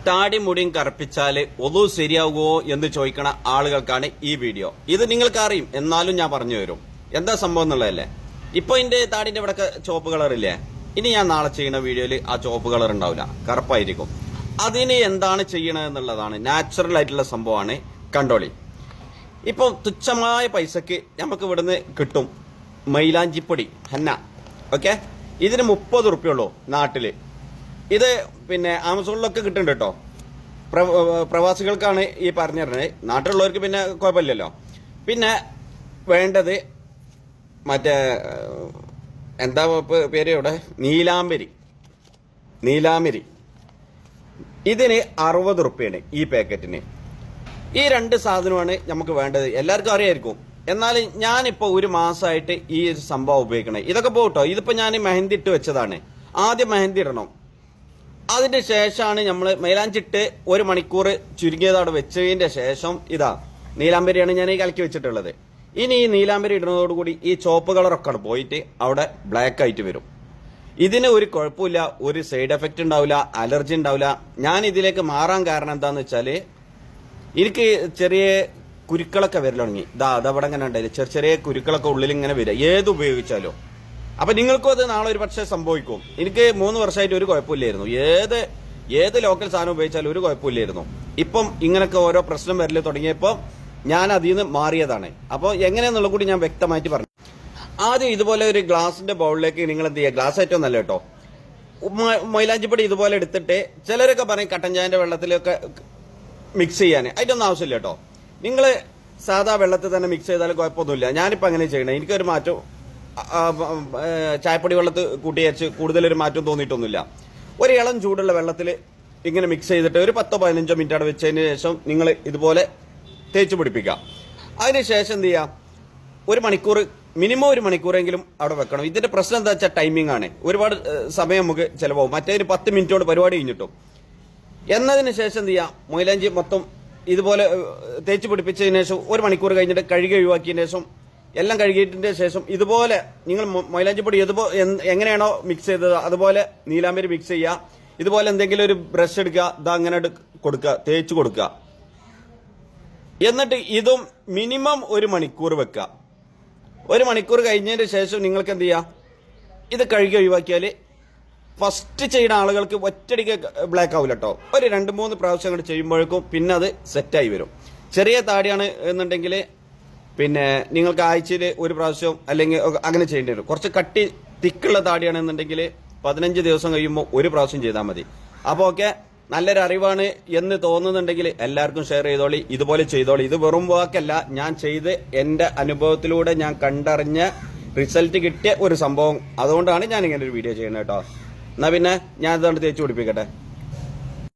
താടി മുടിയും കറുപ്പിച്ചാല് ഒതു ശരിയാകുമോ എന്ന് ചോദിക്കണ ആളുകൾക്കാണ് ഈ വീഡിയോ. ഇത് നിങ്ങൾക്ക് അറിയും, എന്നാലും ഞാൻ പറഞ്ഞു തരും എന്താ സംഭവം എന്നുള്ളതല്ലേ. ഇപ്പൊ എന്റെ താടിന്റെ ഇവിടെ ചുവപ്പ് കളറില്ലേ, ഇനി ഞാൻ നാളെ ചെയ്യുന്ന വീഡിയോയിൽ ആ ചുവപ്പ് കളർ ഉണ്ടാവില്ല, കറുപ്പായിരിക്കും. അതിന് എന്താണ് ചെയ്യണത് എന്നുള്ളതാണ്, നാച്ചുറൽ ആയിട്ടുള്ള സംഭവമാണ്. കണ്ടോളി. ഇപ്പൊ തുച്ഛമായ പൈസക്ക് നമുക്ക് ഇവിടുന്ന് കിട്ടും മൈലാഞ്ചിപ്പൊടി, ഹന്ന. ഓക്കെ, ഇതിന് 30 റുപ്യുള്ളൂ നാട്ടില്. ഇത് പിന്നെ ആമസോണിലൊക്കെ കിട്ടുന്നുണ്ട് കേട്ടോ. പ്രവാസികൾക്കാണ് ഈ പറഞ്ഞു തരുന്നത്, നാട്ടിലുള്ളവർക്ക് പിന്നെ കുഴപ്പമില്ലല്ലോ. പിന്നെ വേണ്ടത് മറ്റേ എന്താ പേര് ഇവിടെ, നീലാംബരി. ഇതിന് 60 റുപ്യാണ് ഈ പാക്കറ്റിന്. ഈ 2 സാധനമാണ് നമുക്ക് വേണ്ടത്. എല്ലാവർക്കും അറിയായിരിക്കും. എന്നാൽ ഞാനിപ്പോ ഒരു മാസമായിട്ട് ഈ ഒരു സംഭവം ഉപയോഗിക്കണേ. ഇതൊക്കെ പോട്ടോ, ഇതിപ്പോ ഞാൻ മെഹന്തി ഇട്ട് വെച്ചതാണ്. ആദ്യം മെഹന്തി ഇടണം, അതിന്റെ ശേഷമാണ് നമ്മൾ മൈലാഞ്ചിട്ട് 1 മണിക്കൂർ ചുരുങ്ങിയത് അവിടെ വെച്ചതിന്റെ ശേഷം ഇതാ നീലാംബരിയാണ് ഞാൻ ഈ കലക്കി വെച്ചിട്ടുള്ളത്. ഇനി ഈ നീലാംബരി ഇടുന്നതോടുകൂടി ഈ ചോപ്പ് കളറൊക്കെ പോയിട്ട് അവിടെ ബ്ലാക്ക് ആയിട്ട് വരും. ഇതിന് ഒരു കുഴപ്പമില്ല, ഒരു സൈഡ് എഫക്റ്റ് ഉണ്ടാവില്ല, അലർജി ഉണ്ടാവില്ല. ഞാൻ ഇതിലേക്ക് മാറാൻ കാരണം എന്താന്ന് വെച്ചാല് എനിക്ക് ചെറിയ കുരുക്കളൊക്കെ വരൽ തുടങ്ങി. അതവിടെ ഇങ്ങനെ ഉണ്ടായില്ല, ചെറിയ കുരുക്കളൊക്കെ ഉള്ളിൽ ഇങ്ങനെ വരിക ഏത് ഉപയോഗിച്ചാലോ. അപ്പൊ നിങ്ങൾക്കും അത് നാളെ ഒരു പക്ഷേ സംഭവിക്കും. എനിക്ക് 3 വർഷമായിട്ട് ഒരു കുഴപ്പമില്ലായിരുന്നു, ഏത് ലോക്കൽ സാധനം ഉപയോഗിച്ചാലും ഒരു കുഴപ്പമില്ലായിരുന്നു. ഇപ്പം ഇങ്ങനൊക്കെ ഓരോ പ്രശ്നം വരൽ തുടങ്ങിയപ്പോൾ ഞാൻ അതിൽ നിന്ന് മാറിയതാണ്. അപ്പോൾ എങ്ങനെയാന്നുള്ള കൂടി ഞാൻ വ്യക്തമായിട്ട് പറഞ്ഞു. ആദ്യം ഇതുപോലെ ഒരു ഗ്ലാസിന്റെ ബൗളിലേക്ക് നിങ്ങൾ എന്ത് ചെയ്യുക, ഗ്ലാസ് ഏറ്റവും നല്ല കേട്ടോ, മൈലാഞ്ചിപ്പൊടി ഇതുപോലെ എടുത്തിട്ട്, ചിലരൊക്കെ പറയും കട്ടൻ ചായന്റെ വെള്ളത്തിലൊക്കെ മിക്സ് ചെയ്യാൻ, അതിൻ്റെയൊന്നും ആവശ്യമില്ല കേട്ടോ. നിങ്ങൾ സാധാ വെള്ളത്തിൽ തന്നെ മിക്സ് ചെയ്താലും കുഴപ്പമൊന്നുമില്ല. ഞാനിപ്പോൾ അങ്ങനെ ചെയ്യണേ, എനിക്കൊരു മാറ്റം ചായപ്പൊടി വെള്ളത്തിൽ കൂട്ടി വെച്ച് കൂടുതലൊരു മാറ്റം തോന്നിയിട്ടൊന്നുമില്ല. ഒരു ഇളം ചൂടുള്ള വെള്ളത്തിൽ ഇങ്ങനെ മിക്സ് ചെയ്തിട്ട് ഒരു 10-15 മിനിറ്റ് അവിടെ വെച്ചതിന് ശേഷം നിങ്ങൾ ഇതുപോലെ തേച്ച് പിടിപ്പിക്കുക. അതിനുശേഷം എന്ത് ചെയ്യുക, 1 മണിക്കൂർ, മിനിമം 1 മണിക്കൂറെങ്കിലും അവിടെ വെക്കണം. ഇതിന്റെ പ്രശ്നം എന്താ വെച്ചാൽ ടൈമിംഗ് ആണ്, ഒരുപാട് സമയം നമുക്ക് ചിലവാകും. മറ്റേതിന് 10 മിനിറ്റോട് പരിപാടി കഴിഞ്ഞിട്ടും. എന്നതിന് ശേഷം എന്ത് ചെയ്യുക, മൈലാഞ്ചി മൊത്തം ഇതുപോലെ തേച്ച് പിടിപ്പിച്ചതിന് ശേഷം 1 മണിക്കൂർ കഴിഞ്ഞിട്ട് കഴുകി ഒഴിവാക്കിയതിന് ശേസം, എല്ലാം കഴുകിയതിന്റെ ശേഷം ഇതുപോലെ നിങ്ങൾ മൈലാഞ്ചിപ്പൊടി എങ്ങനെയാണോ മിക്സ് ചെയ്തത് അതുപോലെ നീലാംബരി മിക്സ് ചെയ്യുക. ഇതുപോലെ എന്തെങ്കിലും ഒരു ബ്രഷ് എടുക്കുക, അങ്ങനെ കൊടുക്കുക, തേച്ച് കൊടുക്കുക. എന്നിട്ട് ഇതും മിനിമം 1 മണിക്കൂർ വെക്കുക. 1 മണിക്കൂർ കഴിഞ്ഞതിന് ശേഷം നിങ്ങൾക്ക് എന്ത് ചെയ്യുക, ഇത് കഴുകി ഒഴിവാക്കിയാൽ ഫസ്റ്റ് ചെയ്യുന്ന ആളുകൾക്ക് ഒറ്റയടിക്ക് ബ്ലാക്ക് ആവില്ല കേട്ടോ. ഒരു 2-3 പ്രാവശ്യം അങ്ങോട്ട് ചെയ്യുമ്പോഴേക്കും പിന്നെ അത് സെറ്റായി വരും. ചെറിയ താടിയാണ് എന്നുണ്ടെങ്കിൽ പിന്നെ നിങ്ങൾക്ക് ആഴ്ചയിൽ 1 പ്രാവശ്യം അല്ലെങ്കിൽ അങ്ങനെ ചെയ്യേണ്ടി വരും. കുറച്ച് കട്ടി തിക്കുള്ള താടിയാണെന്നുണ്ടെങ്കിൽ 15 ദിവസം കഴിയുമ്പോൾ 1 പ്രാവശ്യം ചെയ്താൽ മതി. അപ്പോൾ ഓക്കെ, നല്ലൊരു അറിവാണ് എന്ന് തോന്നുന്നുണ്ടെങ്കിൽ എല്ലാവർക്കും ഷെയർ ചെയ്തോളി, ഇതുപോലെ ചെയ്തോളി. ഇത് വെറും വാക്കല്ല, ഞാൻ ചെയ്ത് എൻ്റെ അനുഭവത്തിലൂടെ ഞാൻ കണ്ടറിഞ്ഞ റിസൾട്ട് കിട്ടിയ ഒരു സംഭവം. അതുകൊണ്ടാണ് ഞാൻ ഇങ്ങനെ ഒരു വീഡിയോ ചെയ്യുന്നത് കേട്ടോ. എന്നാ പിന്നെ ഞാൻ ഇതുകൊണ്ട് തേച്ച് പിടിപ്പിക്കട്ടെ.